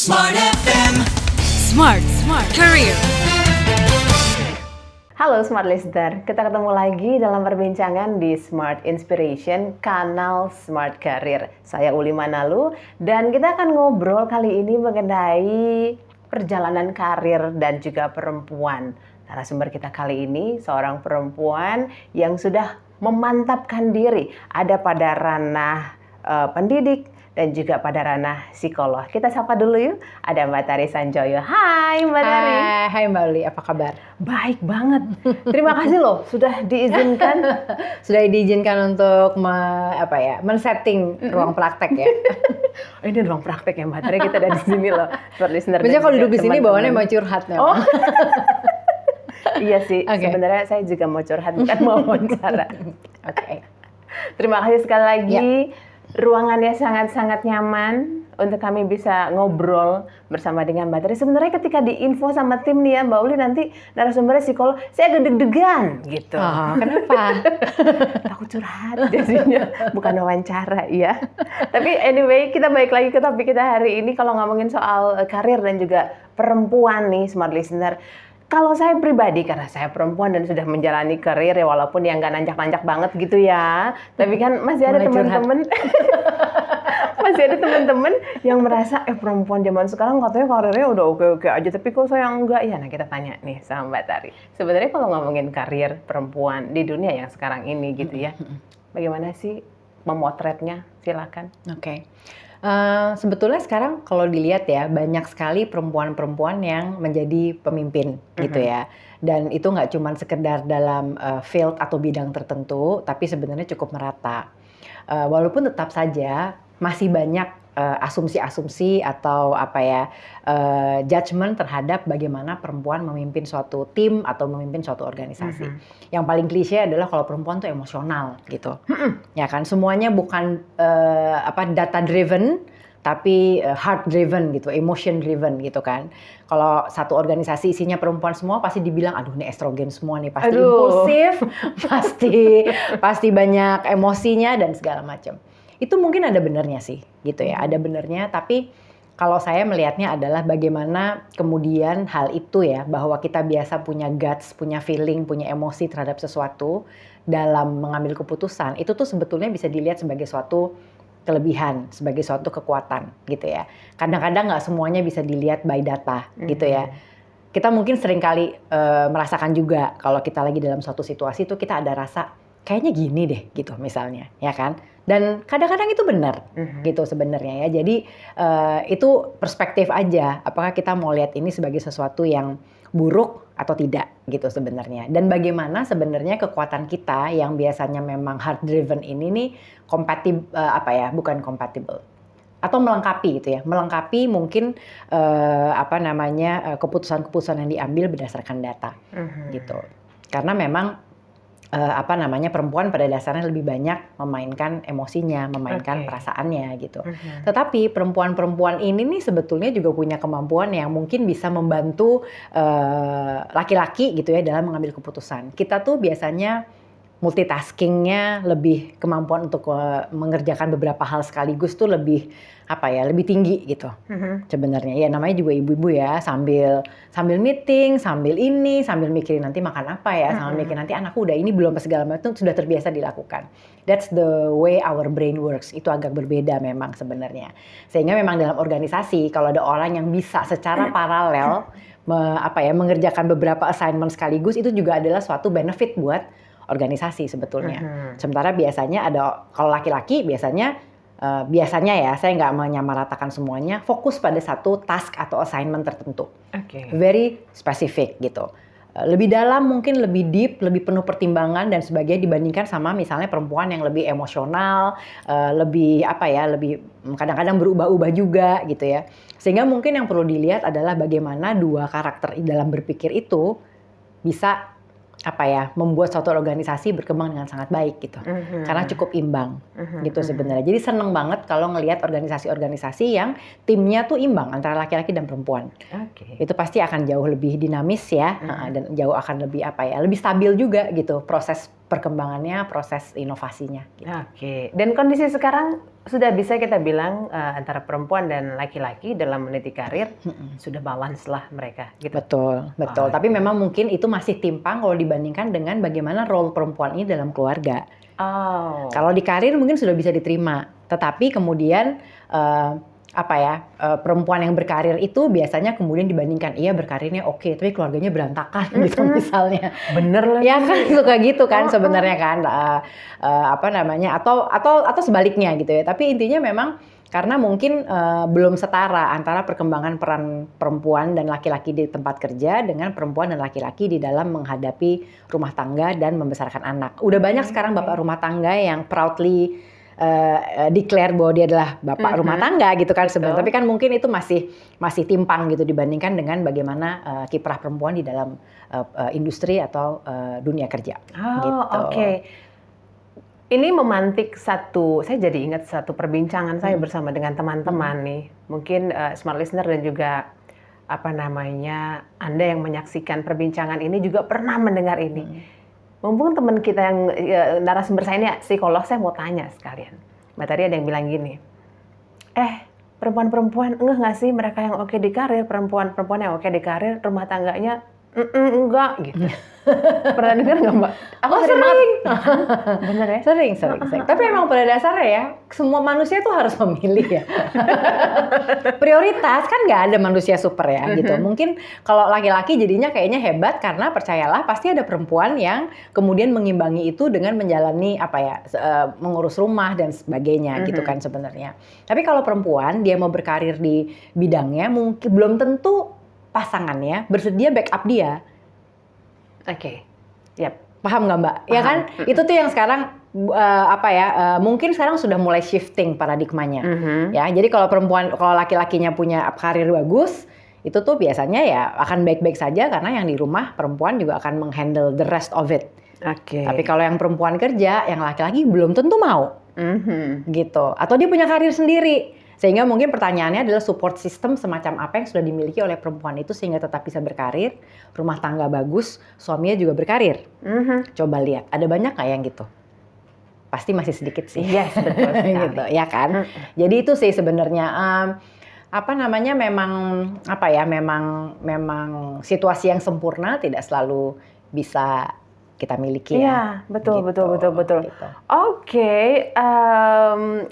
Smart FM. Smart Career. Halo Smart Listener, kita ketemu lagi dalam perbincangan di Smart Inspiration, kanal Smart Career. Saya Uli Manalu dan kita akan ngobrol kali ini mengenai perjalanan karir dan juga perempuan. Narasumber kita kali ini seorang perempuan yang sudah memantapkan diri ada pada ranah pendidik dan juga pada ranah psikolog. Kita sapa dulu yuk, ada Mbak Tari Sanjoyo. Hai Mbak Tari. Hai Mbak Uli, apa kabar? Baik banget. Terima kasih loh sudah diizinkan. Sudah diizinkan untuk men-setting ruang praktek ya. Ini ruang praktek ya Mbak Tari, kita ada di sini loh. Listener. Biasanya kalau duduk di sini bawaannya mau curhat memang. Oh. Iya sih, Okay. Sebenarnya saya juga mau curhat, bukan mau wawancara. Oke. Terima kasih sekali lagi. Ya. Ruangannya sangat-sangat nyaman untuk kami bisa ngobrol bersama dengan Mbak Tari. Sebenarnya ketika diinfo sama tim nih ya, Mbak Uli nanti narasumbernya psikolog, saya deg-degan gitu. Oh, kenapa? Takut curhat jadinya, bukan wawancara ya. Tapi anyway, kita balik lagi ke topik kita hari ini kalau ngomongin soal karir dan juga perempuan nih, Smart Listener. Kalau saya pribadi, karena saya perempuan dan sudah menjalani karir ya, walaupun yang nggak nanjak-nanjak banget gitu ya, tapi kan masih ada teman-teman, masih ada teman-teman yang merasa perempuan zaman sekarang katanya karirnya udah oke-oke aja, tapi kok saya enggak ya. Nah kita tanya nih sama Mbak Tari, sebenarnya kalau ngomongin karir perempuan di dunia yang sekarang ini gitu ya, bagaimana sih memotretnya? Silakan. Oke. Sebetulnya sekarang kalau dilihat ya, banyak sekali perempuan-perempuan yang menjadi pemimpin gitu ya. Dan itu nggak cuma sekedar dalam field atau bidang tertentu, tapi sebenarnya cukup merata. Walaupun tetap saja masih banyak asumsi-asumsi atau judgement terhadap bagaimana perempuan memimpin suatu tim atau memimpin suatu organisasi. Yang paling klise adalah kalau perempuan tuh emosional gitu. Ya kan, semuanya bukan data driven tapi heart driven gitu, emotion driven gitu kan. Kalau satu organisasi isinya perempuan semua pasti dibilang aduh ini estrogen semua nih, pasti impulsif, pasti banyak emosinya dan segala macam. Itu mungkin ada benernya sih gitu ya, ada benernya, tapi kalau saya melihatnya adalah bagaimana kemudian hal itu ya, bahwa kita biasa punya guts, punya feeling, punya emosi terhadap sesuatu dalam mengambil keputusan, itu tuh sebetulnya bisa dilihat sebagai suatu kelebihan, sebagai suatu kekuatan gitu ya. Kadang-kadang nggak semuanya bisa dilihat by data gitu ya. Kita mungkin seringkali merasakan juga kalau kita lagi dalam suatu situasi itu kita ada rasa kayaknya gini deh gitu misalnya, ya kan? Dan kadang-kadang itu benar gitu sebenarnya ya. Jadi itu perspektif aja. Apakah kita mau lihat ini sebagai sesuatu yang buruk atau tidak gitu sebenarnya. Dan bagaimana sebenarnya kekuatan kita yang biasanya memang heart driven ini nih bukan compatible atau melengkapi gitu ya. Melengkapi mungkin keputusan-keputusan yang diambil berdasarkan data gitu. Karena memang perempuan pada dasarnya lebih banyak memainkan emosinya, memainkan perasaannya gitu. Tetapi perempuan-perempuan ini nih sebetulnya juga punya kemampuan yang mungkin bisa membantu laki-laki gitu ya dalam mengambil keputusan. Kita tuh biasanya multitaskingnya lebih, kemampuan untuk mengerjakan beberapa hal sekaligus tuh lebih tinggi gitu sebenarnya. Ya namanya juga ibu-ibu ya, sambil meeting, sambil mikirin nanti makan apa ya, sambil mikirin nanti anakku udah ini belum, segala macam sudah terbiasa dilakukan. That's the way our brain works. Itu agak berbeda memang sebenarnya. Sehingga memang dalam organisasi kalau ada orang yang bisa secara paralel mengerjakan beberapa assignment sekaligus, itu juga adalah suatu benefit buat organisasi sebetulnya. Sementara biasanya kalau laki-laki biasanya ya, saya nggak menyamaratakan semuanya, fokus pada satu task atau assignment tertentu. Very specific gitu. Lebih dalam, mungkin lebih deep, lebih penuh pertimbangan dan sebagainya dibandingkan sama misalnya perempuan yang lebih emosional, lebih kadang-kadang berubah-ubah juga gitu ya. Sehingga mungkin yang perlu dilihat adalah bagaimana dua karakter dalam berpikir itu bisa membuat suatu organisasi berkembang dengan sangat baik gitu. Karena cukup imbang gitu sebenarnya. Jadi seneng banget kalau ngelihat organisasi-organisasi yang timnya tuh imbang antara laki-laki dan perempuan. Itu pasti akan jauh lebih dinamis ya, dan jauh akan lebih lebih stabil juga gitu proses perkembangannya, proses inovasinya. Gitu. Oke. Dan kondisi sekarang sudah bisa kita bilang antara perempuan dan laki-laki dalam meniti karir sudah balance lah mereka. Gitu. Betul. Tapi memang mungkin itu masih timpang kalau dibandingkan dengan bagaimana role perempuan ini dalam keluarga. Oh. Kalau di karir mungkin sudah bisa diterima, tetapi kemudian perempuan yang berkarir itu biasanya kemudian dibandingkan berkarirnya oke, tapi keluarganya berantakan gitu misalnya. Bener lah. Ya kan suka gitu kan sebenarnya kan atau sebaliknya gitu ya. Tapi intinya memang karena mungkin belum setara antara perkembangan peran perempuan dan laki-laki di tempat kerja dengan perempuan dan laki-laki di dalam menghadapi rumah tangga dan membesarkan anak. Udah banyak sekarang bapak rumah tangga yang proudly declare bahwa dia adalah bapak rumah tangga gitu kan sebenarnya. Tapi kan mungkin itu masih timpang gitu dibandingkan dengan bagaimana kiprah perempuan di dalam industri atau dunia kerja. Gitu. Oke. Ini memantik saya jadi ingat satu perbincangan saya bersama dengan teman-teman nih. Mungkin smart listener dan juga Anda yang menyaksikan perbincangan ini juga pernah mendengar ini. Mumpung teman kita yang narasumber saya ini psikolog, saya mau tanya sekalian. Mbak tadi ada yang bilang gini, perempuan-perempuan nggak sih mereka yang oke di karir, perempuan-perempuan yang oke di karir, rumah tangganya enggak gitu. Pernah dengar nggak Mbak? Aku sering. Bener ya? Sering. Tapi emang pada dasarnya ya, semua manusia tuh harus memilih ya. Prioritas kan nggak ada manusia super ya gitu. Mungkin kalau laki-laki jadinya kayaknya hebat karena percayalah pasti ada perempuan yang kemudian mengimbangi itu dengan menjalani mengurus rumah dan sebagainya gitu kan sebenarnya. Tapi kalau perempuan dia mau berkarir di bidangnya mungkin belum tentu pasangannya bersedia backup dia. Oke. Yap. Paham nggak Mbak? Paham. Ya kan? Itu tuh yang sekarang mungkin sekarang sudah mulai shifting paradigmanya. Ya, jadi kalau laki-lakinya punya karir bagus, itu tuh biasanya ya akan baik-baik saja karena yang di rumah perempuan juga akan menghandle the rest of it. Oke. Tapi kalau yang perempuan kerja, yang laki-laki belum tentu mau. Gitu. Atau dia punya karir sendiri. Sehingga mungkin pertanyaannya adalah support system semacam apa yang sudah dimiliki oleh perempuan itu sehingga tetap bisa berkarir, rumah tangga bagus, suaminya juga berkarir. Coba lihat, ada banyak nggak yang gitu? Pasti masih sedikit sih. Yes, betul sekali. Gitu, ya kan? Jadi itu sih sebenarnya memang situasi yang sempurna tidak selalu bisa kita miliki ya. Betul. Gitu. Oke,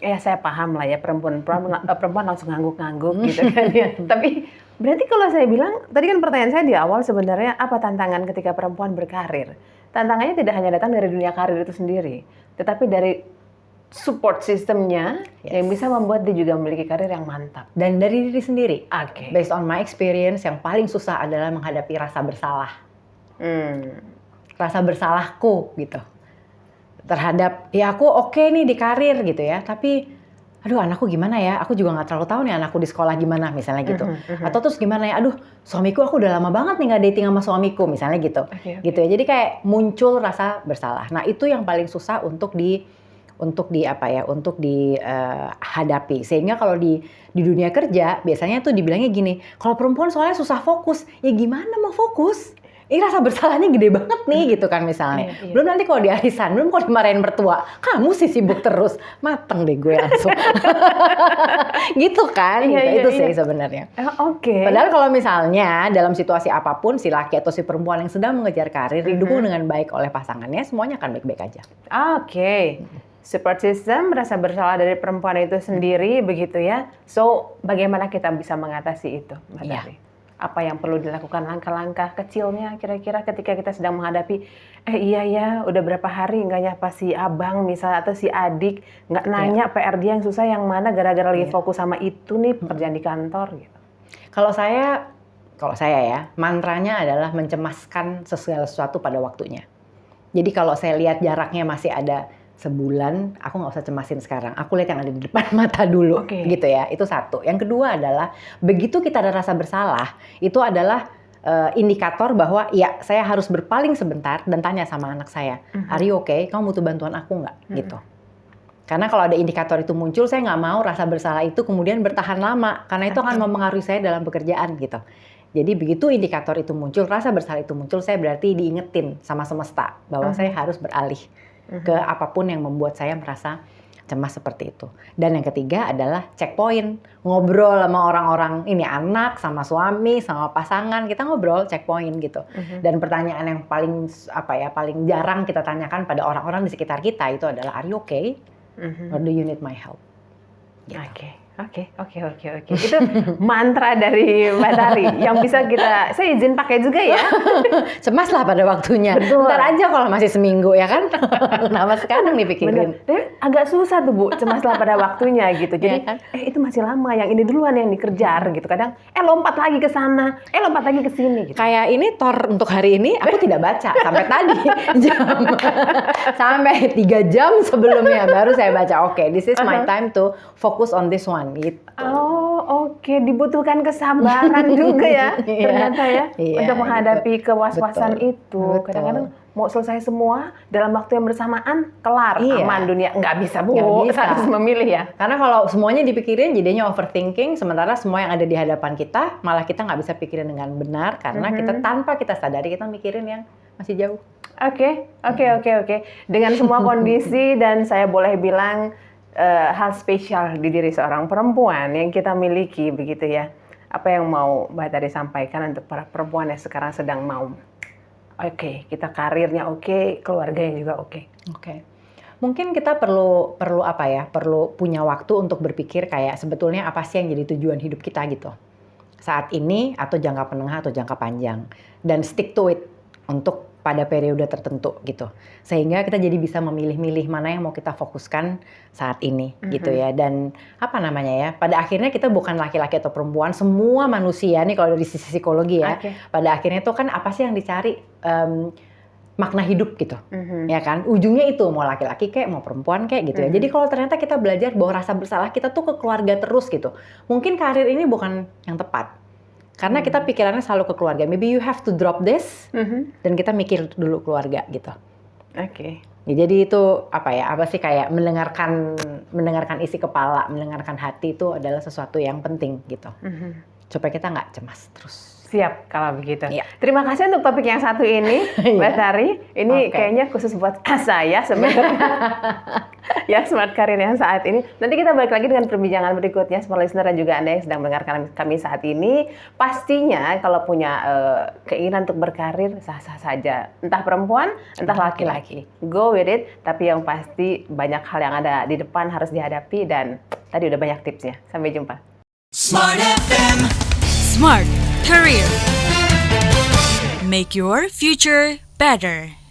ya saya paham lah ya perempuan langsung ngangguk-ngangguk gitu kan ya. Tapi berarti kalau saya bilang, tadi kan pertanyaan saya di awal sebenarnya apa tantangan ketika perempuan berkarir? Tantangannya tidak hanya datang dari dunia karir itu sendiri, tetapi dari support sistemnya yang bisa membuat dia juga memiliki karir yang mantap. Dan dari diri sendiri. Oke. Based on my experience, yang paling susah adalah menghadapi rasa bersalah. Rasa bersalahku gitu terhadap aku oke nih di karir gitu ya, tapi aduh anakku gimana ya, aku juga nggak terlalu tahu nih anakku di sekolah gimana misalnya gitu. Atau terus gimana ya, aduh suamiku aku udah lama banget nih nggak dating sama suamiku misalnya gitu. Gitu ya, jadi kayak muncul rasa bersalah. Nah itu yang paling susah untuk dihadapi. Sehingga kalau di dunia kerja biasanya tuh dibilangnya gini, kalau perempuan soalnya susah fokus, ya gimana mau fokus? Ini rasa bersalahnya gede banget nih gitu kan misalnya. Belum nanti kalau di arisan, belum kalau dimarahin mertua, kamu sih sibuk terus, mateng deh gue langsung. Gitu kan, itu sih sebenarnya. Oke. Padahal kalau misalnya dalam situasi apapun si laki atau si perempuan yang sedang mengejar karir didukung dengan baik oleh pasangannya, semuanya akan baik-baik aja. Oke. Support system, rasa bersalah dari perempuan itu sendiri begitu ya. So, bagaimana kita bisa mengatasi itu, Mbak Tari? Apa yang perlu dilakukan langkah-langkah kecilnya kira-kira ketika kita sedang menghadapi udah berapa hari nggak nyapa si abang misalnya atau si adik, nggak nanya PR dia yang susah yang mana gara-gara lagi fokus sama itu nih pekerjaan di kantor gitu. Kalau saya ya mantranya adalah mencemaskan segala sesuatu pada waktunya. Jadi kalau saya lihat jaraknya masih ada sebulan, aku nggak usah cemasin sekarang. Aku lihat yang ada di depan mata dulu, gitu ya. Itu satu. Yang kedua adalah begitu kita ada rasa bersalah, itu adalah indikator bahwa ya saya harus berpaling sebentar dan tanya sama anak saya, "Are you okay? Kamu butuh bantuan aku nggak?" Gitu. Karena kalau ada indikator itu muncul, saya nggak mau rasa bersalah itu kemudian bertahan lama, karena itu akan mempengaruhi saya dalam pekerjaan gitu. Jadi begitu indikator itu muncul, rasa bersalah itu muncul, saya berarti diingetin sama semesta bahwa saya harus beralih ke apapun yang membuat saya merasa cemas seperti itu. Dan yang ketiga adalah checkpoint, ngobrol sama orang-orang ini, anak, sama suami, sama pasangan, kita ngobrol checkpoint gitu. Dan pertanyaan yang paling paling jarang kita tanyakan pada orang-orang di sekitar kita itu adalah, are you okay? Or do you need my help? Gitu. Oke. Itu mantra dari Mbak Tari yang bisa saya izin pakai juga ya. Cemas lah pada waktunya. Betul. Ntar aja kalau masih seminggu ya kan. Kenapa sekarang dipikirin? Bener. Agak susah tuh Bu, cemaslah pada waktunya gitu. Jadi Iya kan? itu masih lama, yang ini duluan yang dikejar gitu. Kadang lompat lagi ke sana, lompat lagi ke sini gitu. Kayak ini Thor untuk hari ini aku tidak baca sampai tadi sampai 3 jam sebelumnya baru saya baca. Oke, this is my time to focus on this one gitu. Oh, oke. Dibutuhkan kesabaran juga ya ternyata ya Iya, untuk menghadapi gitu. kewaspasan Betul. itu. Betul. Kadang-kadang mau selesai semua dalam waktu yang bersamaan, kelar, Iya. aman dunia. Nggak bisa Bu, Nggak bisa. harus memilih ya. Karena kalau semuanya dipikirin jadinya overthinking, sementara semua yang ada di hadapan kita malah kita nggak bisa pikirin dengan benar karena kita tanpa kita sadari kita mikirin yang masih jauh. Oke. Dengan semua kondisi dan saya boleh bilang hal spesial di diri seorang perempuan yang kita miliki begitu ya. Apa yang mau Mbak Tari sampaikan untuk para perempuan yang sekarang sedang mau kita karirnya keluarganya juga oke. Mungkin kita perlu punya waktu untuk berpikir kayak sebetulnya apa sih yang jadi tujuan hidup kita gitu. Saat ini atau jangka menengah atau jangka panjang, dan stick to it untuk pada periode tertentu gitu. Sehingga kita jadi bisa memilih-milih mana yang mau kita fokuskan saat ini gitu ya. Dan pada akhirnya kita bukan laki-laki atau perempuan, semua manusia nih kalau dari sisi psikologi ya. Pada akhirnya itu kan apa sih yang dicari makna hidup gitu. Ya kan? Ujungnya itu mau laki-laki kayak mau perempuan kayak gitu ya. Jadi kalau ternyata kita belajar bahwa rasa bersalah kita tuh ke keluarga terus gitu. Mungkin karir ini bukan yang tepat. Karena kita pikirannya selalu ke keluarga. Maybe you have to drop this dan kita mikir dulu keluarga gitu. Ya, jadi itu kayak mendengarkan isi kepala, mendengarkan hati itu adalah sesuatu yang penting gitu. Supaya kita nggak cemas terus. Siap kalau begitu. Iya. Terima kasih untuk topik yang satu ini, Mbak Tari. Ini kayaknya khusus buat saya sebenarnya. Ya, Smart Career yang saat ini. Nanti kita balik lagi dengan perbincangan berikutnya, Smart Listener dan juga Anda yang sedang mendengarkan kami saat ini. Pastinya kalau punya keinginan untuk berkarir, sah-sah saja. Entah perempuan, entah laki-laki. Go with it. Tapi yang pasti banyak hal yang ada di depan harus dihadapi dan tadi udah banyak tipsnya. Sampai jumpa. Smart FM. Smart Career. Make your future better.